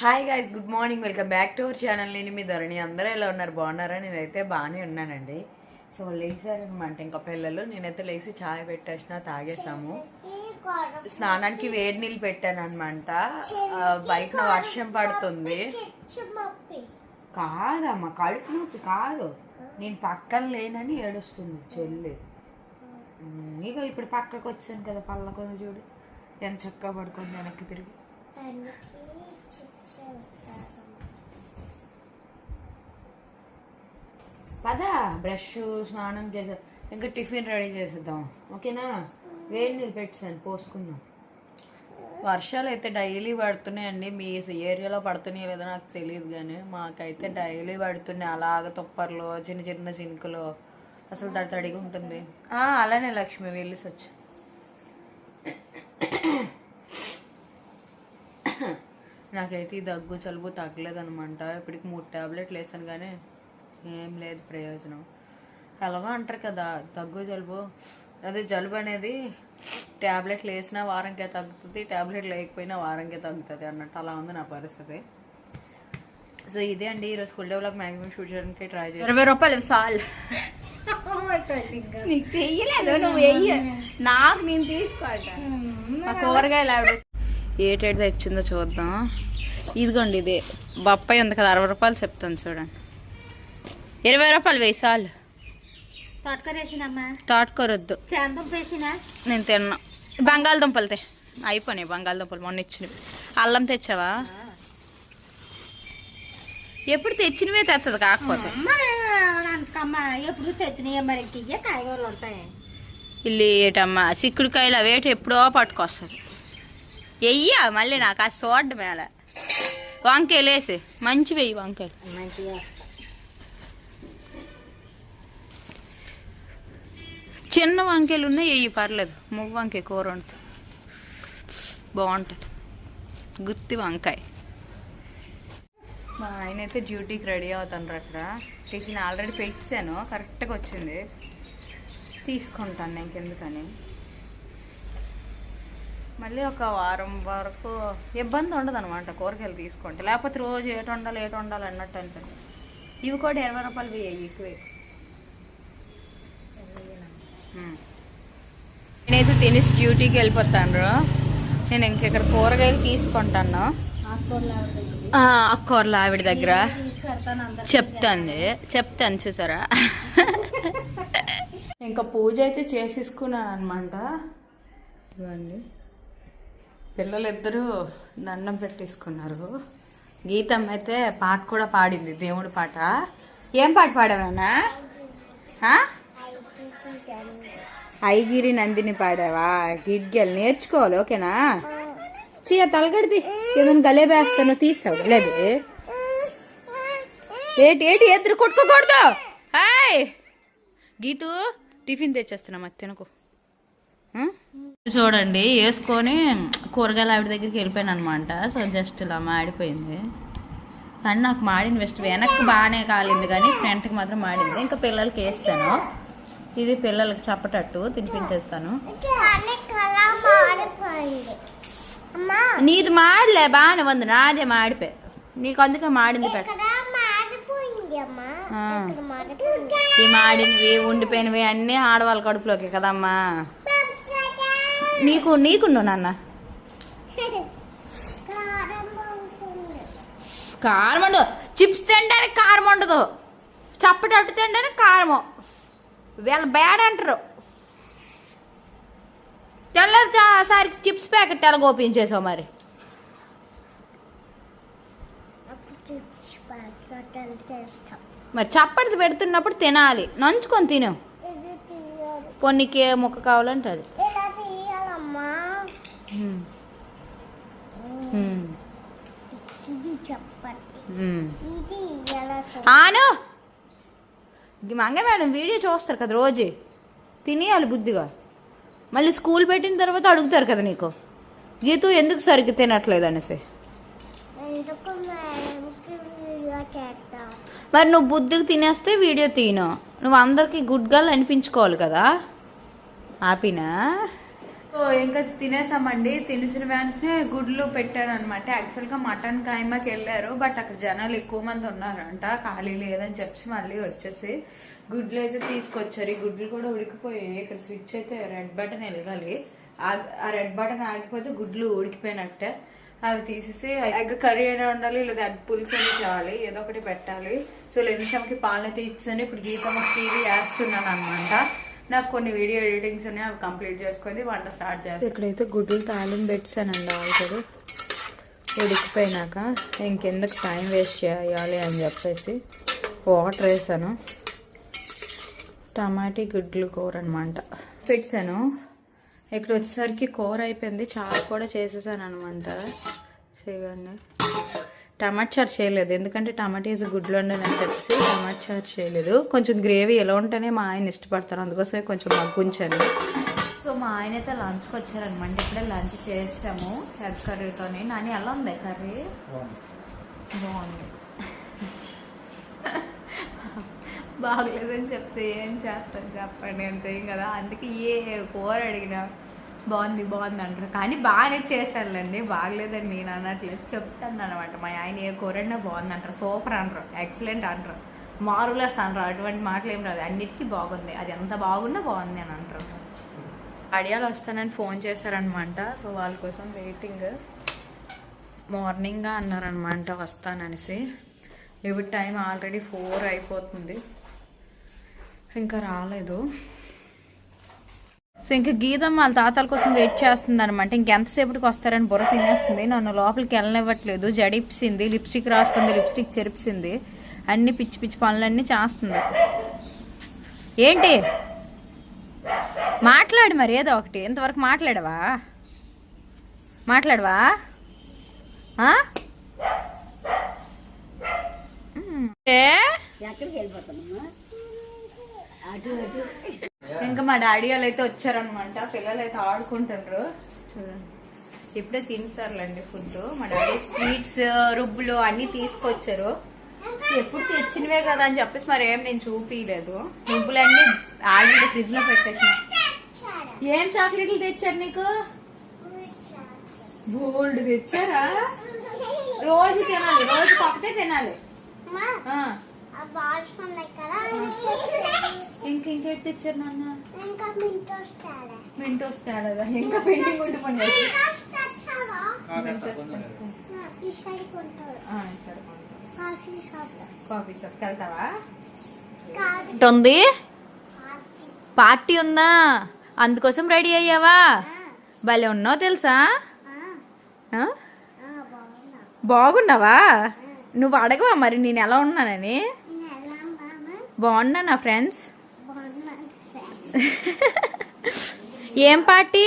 Hi guys, good morning. Welcome back to our channel. నేను మీ ధరణి. అందరూ ఎలా ఉన్నారు? బాగున్నారా? నేనైతే బాగానే ఉన్నానండి. సో లేచారనమాట ఇంకా పిల్లలు. నేనైతే లేచి ఛాయ్ పెట్టేసిన, తాగేసాము. స్నానానికి వేడి నీళ్ళు పెట్టాను అనమాట. బయట వర్షం పడుతుంది. కాదమ్మా, కడుపు నొప్పి కాదు, నేను పక్కన లేనని ఏడుస్తుంది చెల్లి. ఇక ఇప్పుడు పక్కకు వచ్చాను కదా, పళ్ళకొని చూడు ఎంత చక్కగా పడుకుంది వెనక్కి తిరిగి. పదా బ్రష్ స్నానం చేసా, ఇంకా టిఫిన్ రెడీ చేసేద్దాం. ఓకేనా? వేడి నీళ్ళు పెట్టాను, పోసుకుందాం. వర్షాలు అయితే డైలీ పడుతున్నాయండి. మీ ఏరియాలో పడుతున్నాయో లేదో నాకు తెలియదు, కానీ మాకైతే డైలీ పడుతున్నాయి. అలాగ తుప్పర్లు, చిన్న చిన్న చినుకులు, అసలు తడిగా ఉంటుంది. అలానే లక్ష్మి వెళ్ళేసి వచ్చి. నాకైతే ఈ దగ్గు జలుబు తగ్గలేదనమాట. ఇప్పటికి 3 టాబ్లెట్లు వేసాను, కానీ ఏం లేదు ప్రయోజనం. ఎలాగో అంటారు కదా, దగ్గు జలుబు, అదే జలుబు అనేది ట్యాబ్లెట్లు వేసినా వారంకే తగ్గుతుంది, ట్యాబ్లెట్లు లేకపోయినా వారంకే తగ్గుతుంది అన్నట్టు. అలా ఉంది నా పరిస్థితి. సో ఇదే అండి ఈరోజు full day vlog. Maximum shoot చేయడానికి ట్రై చేయాలి. 20 రూపాయలు సాల్. నీకు చెయ్యలేదు, నువ్వు వెయ్యి, నాకు నేను తీసుకోవాలి. మా కూరగాయలు ఆవిడ ఏటేడు తెచ్చిందో చూద్దాం. ఇదిగోండి, ఇదే బొప్పాయి ఉంది కదా, 60 రూపాయలు చెప్తాను చూడండి. 20 రూపాయలు వేయి సాల్. తోటకూరొద్దు, నేను తిన్నా. బంగాళదుంపలు అయిపోయినాయి. బంగాళదుంపలు మొన్న ఇచ్చినవి. అల్లం తెచ్చావా? ఎప్పుడు తెచ్చినవే తెస్తుంది, కాకపోతే ఎప్పుడు తెచ్చినవి మరి కాయగూరలు ఉంటాయి. ఇల్లు ఏటమ్మా, చిక్కుడుకాయలు అవేటి ఎప్పుడో పట్టుకొస్తారు. వెయ్యా మళ్ళీ నాకు ఆ సోడ్డ మేళ. వంకాయలు వేసి మంచి వెయ్యి. వంకాయలు మంచిగా చిన్న వంకాయలు ఉన్నాయి, వెయ్యి పర్లేదు. మువ్వ వంకాయ కూర వండుతుంది, బాగుంటుంది. గుత్తి వంకాయ. మా ఆయన అయితే డ్యూటీకి రెడీ అవుతాను. అక్కడ టిఫిన్ ఆల్రెడీ పెట్టాను, కరెక్ట్గా వచ్చింది. తీసుకుంటాను ఇంకెందుకని. మళ్ళీ ఒక వారం వరకు ఇబ్బంది ఉండదు అనమాట కూరగాయలు తీసుకుంటే. లేకపోతే రోజు ఏటు వండాలి అన్నట్టు అంటుంది. ఇవి కూడా 20 రూపాయలు వేయి, ఎక్కువే. నేనైతే తినేసి డ్యూటీకి వెళ్ళిపోతాను. నేను ఇంకెక్కడ కూరగాయలు తీసుకుంటాను. అక్కూరలు ఆవిడ దగ్గర చెప్తాను చూసారా. ఇంకా పూజ అయితే చేసేసుకున్నాను అనమాట. ఇదిగోండి, పిల్లలిద్దరూ దండం పెట్టేసుకున్నారు. గీతమ్మ అయితే పాట కూడా పాడింది, దేవుడి పాట. ఏం పాట పాడావా? ఐగిరి నందిని పాడావా? గిడ్గెల్ నేర్చుకోవాలి, ఓకేనా? చీయ తలగడిది ఏదైనా గలేబేస్తాను, తీసావు లేదు. ఏటి ఎదురు కొట్టుకోకూడదు. హాయ్ గీతు, టిఫిన్ తెచ్చేస్తున్నా, మరి తినకు. చూడండి, వేసుకొని కూరగాయలు ఆవిడ దగ్గరికి వెళ్ళిపోయాను అనమాట. సో జస్ట్ ఇలా మాడిపోయింది. కానీ నాకు మాడింది బెస్ట్. వెనక్కి బాగానే కాలింది, కానీ ఫ్రంట్కి మాత్రం మాడింది. ఇంకా పిల్లలకి వేస్తాను. ఇది పిల్లలకి చెప్పటట్టు తినిపించేస్తాను. నీది మాడలే, బాగానే ఉంది. నాదే మాడిపోయి, నీకు అందుకే మాడింది. ఈ మాడినవి ఉండిపోయినవి అన్నీ ఆడవాళ్ళ కడుపులోకి కదమ్మా. నీకుండు నాన్న. కారం ఉండదు. చిప్స్ తినడానికి కారం ఉండదు, చప్పటట్టు తినడానికి కారము. వీళ్ళ బ్యాడ్ అంటారు. తెల్లసారి చిప్స్ ప్యాకెట్ ఎలా గోపించేసావు మరి? మరి చప్పటి పెడుతున్నప్పుడు తినాలి, నంచుకొని తిను. పొన్నికి ముక్క కావాలంటే అది. ఆను మంగ మేడం వీడియో చూస్తారు కదా రోజు, తినేయాలి బుద్ధిగా. మళ్ళీ స్కూల్ పెట్టిన తర్వాత అడుగుతారు కదా నీకు, గీతు ఎందుకు సరిగ్గా తినట్లేదు అనేసి. మరి నువ్వు బుద్ధిగా తినేస్తే వీడియో తీను. నువ్వు అందరికి గుడ్ గర్ల్ అనిపించుకోవాలి కదా. ఆపినా సో ఇంకా తినేసామండి. తినేసిన వెంటనే గుడ్లు పెట్టాను అనమాట. యాక్చువల్గా మటన్ కాయమాకి వెళ్ళారు, బట్ అక్కడ జనాలు ఎక్కువ మంది ఉన్నారంట, ఖాళీ లేదని చెప్పి మళ్ళీ వచ్చేసి గుడ్లు అయితే తీసుకొచ్చారు. ఈ గుడ్లు కూడా ఉడికిపోయాయి. ఇక్కడ స్విచ్ అయితే రెడ్ బటన్ వెలగాలి, ఆ రెడ్ బటన్ ఆగిపోతే గుడ్లు ఉడికిపోయినట్టే. అవి తీసేసి ఎగ్ కర్రీ అయినా ఉండాలి, లేదా ఎగ్ పులుసు అయినా చేయాలి, ఏదో ఒకటి పెట్టాలి. సో నిమిషంకి పాలన తీర్చుని ఇప్పుడు గీతమ్మకి టీవీ వేస్తున్నాను అనమాట. నాకు కొన్ని వీడియో ఎడిటింగ్స్ అని అవి కంప్లీట్ చేసుకొని వంట స్టార్ట్ చేస్తాను. ఇక్కడైతే గుడ్లు తాలింపు పెట్టానండి ఆల్రెడీ. ఉడికిపోయినాక ఇంకెందుకు టైం వేస్ట్ చేయాలి అని చెప్పేసి వాటర్ వేసాను. టమాటీ గుడ్లు కూర అనమాట పెట్టాను. ఇక్కడ వచ్చేసరికి కూర అయిపోయింది, చారు కూడా చేసేసాను అనమాట. చేయగానే టమాటా చారు చేయలేదు, ఎందుకంటే టమాటా వేసి గుడ్లు వండాలని చెప్పేసి టమాటా చారు చేయలేదు. కొంచెం గ్రేవీ ఎలా ఉంటేనే మా ఆయన ఇష్టపడతారు, అందుకోసమే కొంచెం మగ్గుంచాను. సో మా ఆయన అయితే లంచ్కి వచ్చారనమాట. ఇప్పుడే లంచ్ చేసాము ఎగ్ కర్రీతోని. నాని ఎలా ఉంది కర్రీ? బాగుంది. బాగలేదని చెప్తే ఏం చేస్తాను చెప్పండి, నేను చేయం కదా. అందుకే ఏ కూర అడిగినా బాగుంది బాగుంది అంటారు, కానీ బాగానే చేశానులేండి, బాగలేదని నేను అనట్లేదు, చెప్తాను అనమాట. మా ఆయన ఏ కూర అయినా బాగుంది అంటారు, సూపర్ అనరు, ఎక్సలెంట్ అంటారు, మారులెస్ అనరు, అటువంటి మాటలు ఏం రాదు, అన్నిటికీ బాగుంది, అది ఎంత బాగున్నా బాగుంది అని అంటారు. అడియాలు వస్తానని ఫోన్ చేశారనమాట. సో వాళ్ళ కోసం వెయిటింగ్. మార్నింగ్గా అన్నారనమాట వస్తాననేసి. ఇప్పుడు టైం ఆల్రెడీ 4 అయిపోతుంది, ఇంకా రాలేదు. సో ఇంకా గీతం వాళ్ళ తాతల కోసం వెయిట్ చేస్తుంది అనమాట. ఇంకెంతసేపటికి వస్తారని బుర్ర తినేస్తుంది, నన్ను లోపలికి వెళ్ళనివ్వట్లేదు. జడిప్సింది, లిప్స్టిక్ రాసుకుంది, లిప్స్టిక్ చెరిపిసింది, అన్ని పిచ్చి పిచ్చి పనులన్నీ చేస్తుంది. ఏంటి మాట్లాడు మరి, ఏదో ఒకటి. ఇంతవరకు మాట్లాడవా? ఇంకా మా డాడీ వాళ్ళు అయితే వచ్చారనమాట. పిల్లలు అయితే ఆడుకుంటున్నారు చూడండి. ఇప్పుడే తినేసారులేండి ఫుడ్. మా డాడీ స్వీట్స్, రుబ్బులు అన్నీ తీసుకొచ్చారు. ఎప్పుడు తెచ్చినవే కదా అని చెప్పేసి మరి ఏం నేను చూపించలేదు. రుబ్బులన్నీ ఆల్రెడీ ఫ్రిడ్జ్ లో పెట్టేసిన. ఏం చాక్లెట్లు తెచ్చారు నీకు? గోల్డ్ తెచ్చారా? రోజు తినాలి, రోజుకి ఒకటే తినాలి. ఇంకేంటి తెచ్చారు నాన్న? మింటోస్ తేలేదా? ఇంకా పెయింటింగ్ కొట్టుకోండి. కాఫీ షాప్ వెళ్తావా? ఉంది పార్టీ ఉందా, అందుకోసం రెడీ అయ్యావా? భలే ఉన్నావు తెలుసా. బాగున్నావా? నువ్వు అడగవా మరి నేను ఎలా ఉన్నానని? బాగున్నా నా ఫ్రెండ్స్. ఏం పార్టీ?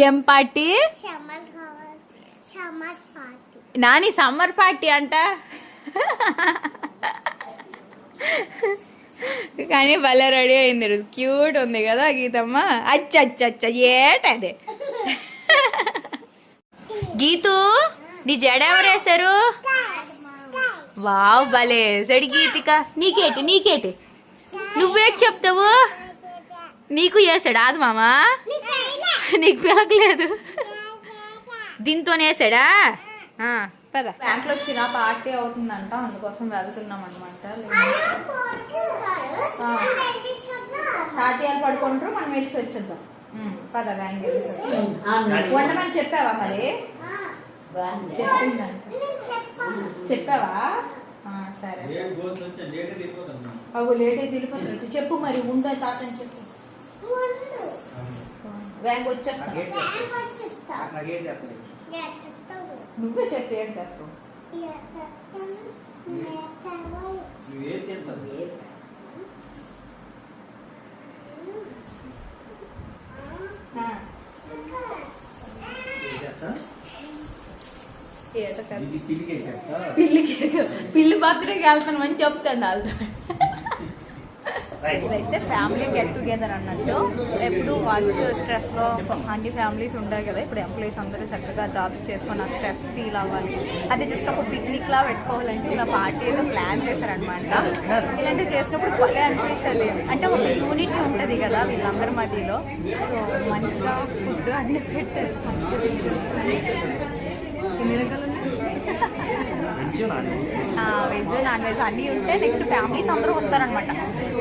ఏం పార్టీ? నాని సమ్మర్ పార్టీ అంట. కానీ భలే రెడీ అయింది, క్యూట్ ఉంది కదా గీతమ్మ. అచ్చ ఏటదే గీతు, నీ జడ ఎవరు వేశారు? వావ్ భలే వేసాడు గీతిక. నీకేటి నువ్వేటి చెప్తావు? నీకు వేసాడు అది మామా, నీకు పేకలేదు, దీంతోనే వేసాడా? పద. బ్యాంక్లో వచ్చిన పార్టీ అవుతుందంట, అందుకోసం వెళ్తున్నాం అనమాట. తాతయ్యలు పడుకుంటారు, మనం వెళ్ళి వచ్చేద్దాం. పద బ్యాంక్ వండమని చెప్పావా మరి? చెప్పావా? సరే అవు లేట్ అయితే వెళ్ళిపోతున్నట్టు చెప్పు మరి. ఉందా తాతని చెప్పు. బ్యాంక్ వచ్చేస్తా. నువ్వే చెప్పి ఏం చేస్తావు? పిల్లి బర్త్డేకి వెళ్తాను అని చెప్తాను వాళ్ళతో. ఇదైతే ఫ్యామిలీ గెట్ టుగెదర్ అన్నట్టు. ఎప్పుడు వర్క్స్ స్ట్రెస్లో అన్ని ఫ్యామిలీస్ ఉంటాయి కదా, ఇప్పుడు ఎంప్లాయీస్ అందరూ చక్కగా జాబ్స్ చేసుకొని ఆ స్ట్రెస్ ఫీల్ అవ్వాలి, అది జస్ట్ ఒక పిక్నిక్ లా పెట్టుకోవాలంటే ఇలా పార్టీ ఏదో ప్లాన్ చేశారనమాట. ఇలాంటివి చేసినప్పుడు భలే అనిపిస్తుంది, అంటే ఒక యూనిటీ ఉంటుంది కదా వీళ్ళందరి మధ్యలో. సో మంచిగా ఫుడ్ అన్ని పెట్టారు. ఎన్ని రకాలు ఉన్నాయి? వెజ్ నాన్ వెజ్ అన్నీ ఉంటే నెక్స్ట్ ఫ్యామిలీస్ అందరూ వస్తారనమాట.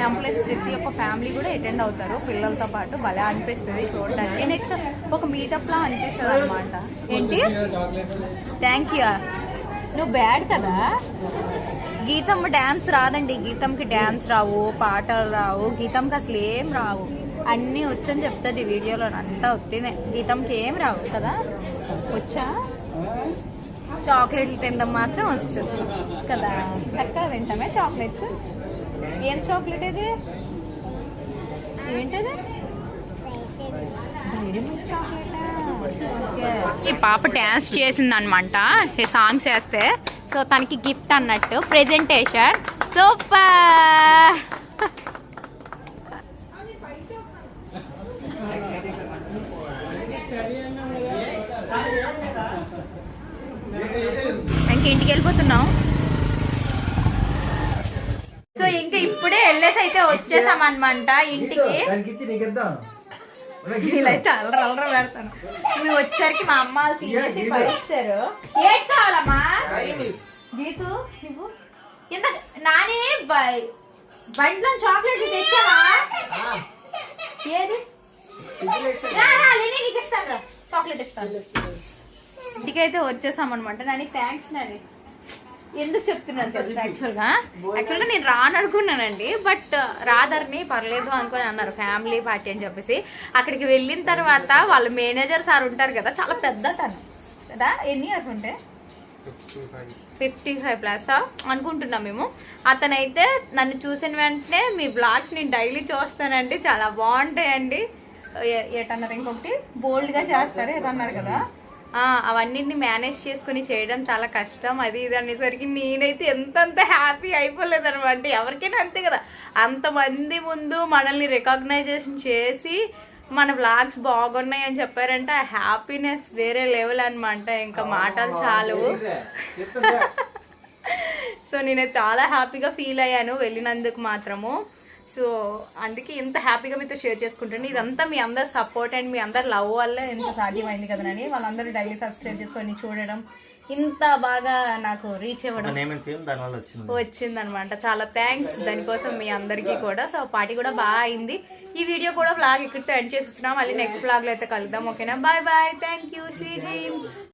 ఎంప్లాయీస్ ప్రతి ఒక్క ఫ్యామిలీ కూడా అటెండ్ అవుతారు పిల్లలతో పాటు. భలే అనిపిస్తుంది చూడడానికి. నెక్స్ట్ ఒక మీటప్ లా అనిపిస్తుంది అనమాట. ఏంటి థ్యాంక్ యూ, నువ్వు బ్యాడ్ కదా. గీతమ్మ డ్యాన్స్ రాదండి, గీతంకి డ్యాన్స్ రావు, పాటలు రావు, గీతంకి అసలు ఏం రావు. అన్నీ వచ్చని చెప్తుంది వీడియోలో, అంతా వచ్చినాయి. గీతంకి ఏం రావు కదా. వచ్చా చాక్లెట్లు తినడం మాత్రం వచ్చు కదా, చక్కగా తింటామే చాక్లెట్స్. ఏం చాక్లెట్ ఇది, ఏంటది? ఈ పాప డ్యాన్స్ చేసింది అనమాట ఈ సాంగ్స్ వేస్తే. సో తనకి గిఫ్ట్ అన్నట్టు ప్రెజెంటేషన్. సూపర్. ఇంక ఇంటికి వెళ్ళిపోతున్నాం. సో ఇంకా ఇప్పుడే వెళ్ళేసి అయితే వచ్చేసాం అనమాట ఇంటికి. వీళ్ళైతే అల్లర అల్లర పెడతాను. మేము వచ్చేసరికి మా అమ్మ వాళ్ళు తినేసి పరిస్తారు. ఏం కావాలమ్మా గీతు నువ్వు? ఇంత నాని బండిలో చాక్లెట్ తెచ్చావా? ఏది నీకు ఇస్తాను రా, చాక్లెట్ ఇస్తాను. ఇంటికైతే వచ్చేసాం అనమాట. నాని థ్యాంక్స్. నాని ఎందుకు చెప్తున్నాను తెలుసు, యాక్చువల్గా నేను రాననుకున్నానండి, బట్ రాదర్ని పర్లేదు అనుకుని అన్నారు ఫ్యామిలీ పార్టీ అని చెప్పేసి. అక్కడికి వెళ్ళిన తర్వాత వాళ్ళ మేనేజర్ సార్ ఉంటారు కదా, చాలా పెద్ద తను కదా. ఎన్ని ఇయర్స్ ఉంటే 55+ అనుకుంటున్నాం మేము. అతనైతే నన్ను చూసిన వెంటనే మీ బ్లాగ్స్ నేను డైలీ చూస్తానండి, చాలా బాగుంటాయండి. ఏటన్నారు ఇంకొకటి బోల్డ్గా చేస్తారు ఏదన్నారు కదా, అవన్నీ మేనేజ్ చేసుకుని చేయడం చాలా కష్టం అది ఇది అనేసరికి నేనైతే ఎంతంత హ్యాపీ అయిపోలేదు అనమాట. ఎవరికైనా అంతే కదా, అంతమంది ముందు మనల్ని రికగ్నైజేషన్ చేసి మన వ్లాగ్స్ బాగున్నాయి అని చెప్పారంటే ఆ హ్యాపీనెస్ వేరే లెవెల్ అనమాట. ఇంకా మాటలు చాలు. సో నేను చాలా హ్యాపీగా ఫీల్ అయ్యాను వెళ్ళినందుకు మాత్రము. సో అందుకే ఇంత హ్యాపీగా మీతో షేర్ చేసుకుంటాను. ఇదంతా మీ అందరు సపోర్ట్ అండ్ మీ అందరు లవ్ వల్ల ఎంత సాధ్యమైంది కదనని. వాళ్ళందరూ డైలీ సబ్స్క్రైబ్ చేసుకొని చూడడం, ఇంత బాగా నాకు రీచ్ అవ్వడం వచ్చిందనమాట. చాలా థ్యాంక్స్ దానికోసం మీ అందరికీ కూడా. సో పార్టీ కూడా బాగా అయింది. ఈ వీడియో కూడా వ్లాగ్ ఇక్కడితో ఎండ్ చేస్తున్నాం. మళ్ళీ నెక్స్ట్ వ్లాగ్ లో అయితే కలుద్దాం. ఓకేనా, bye bye, thank you, sweet dreams.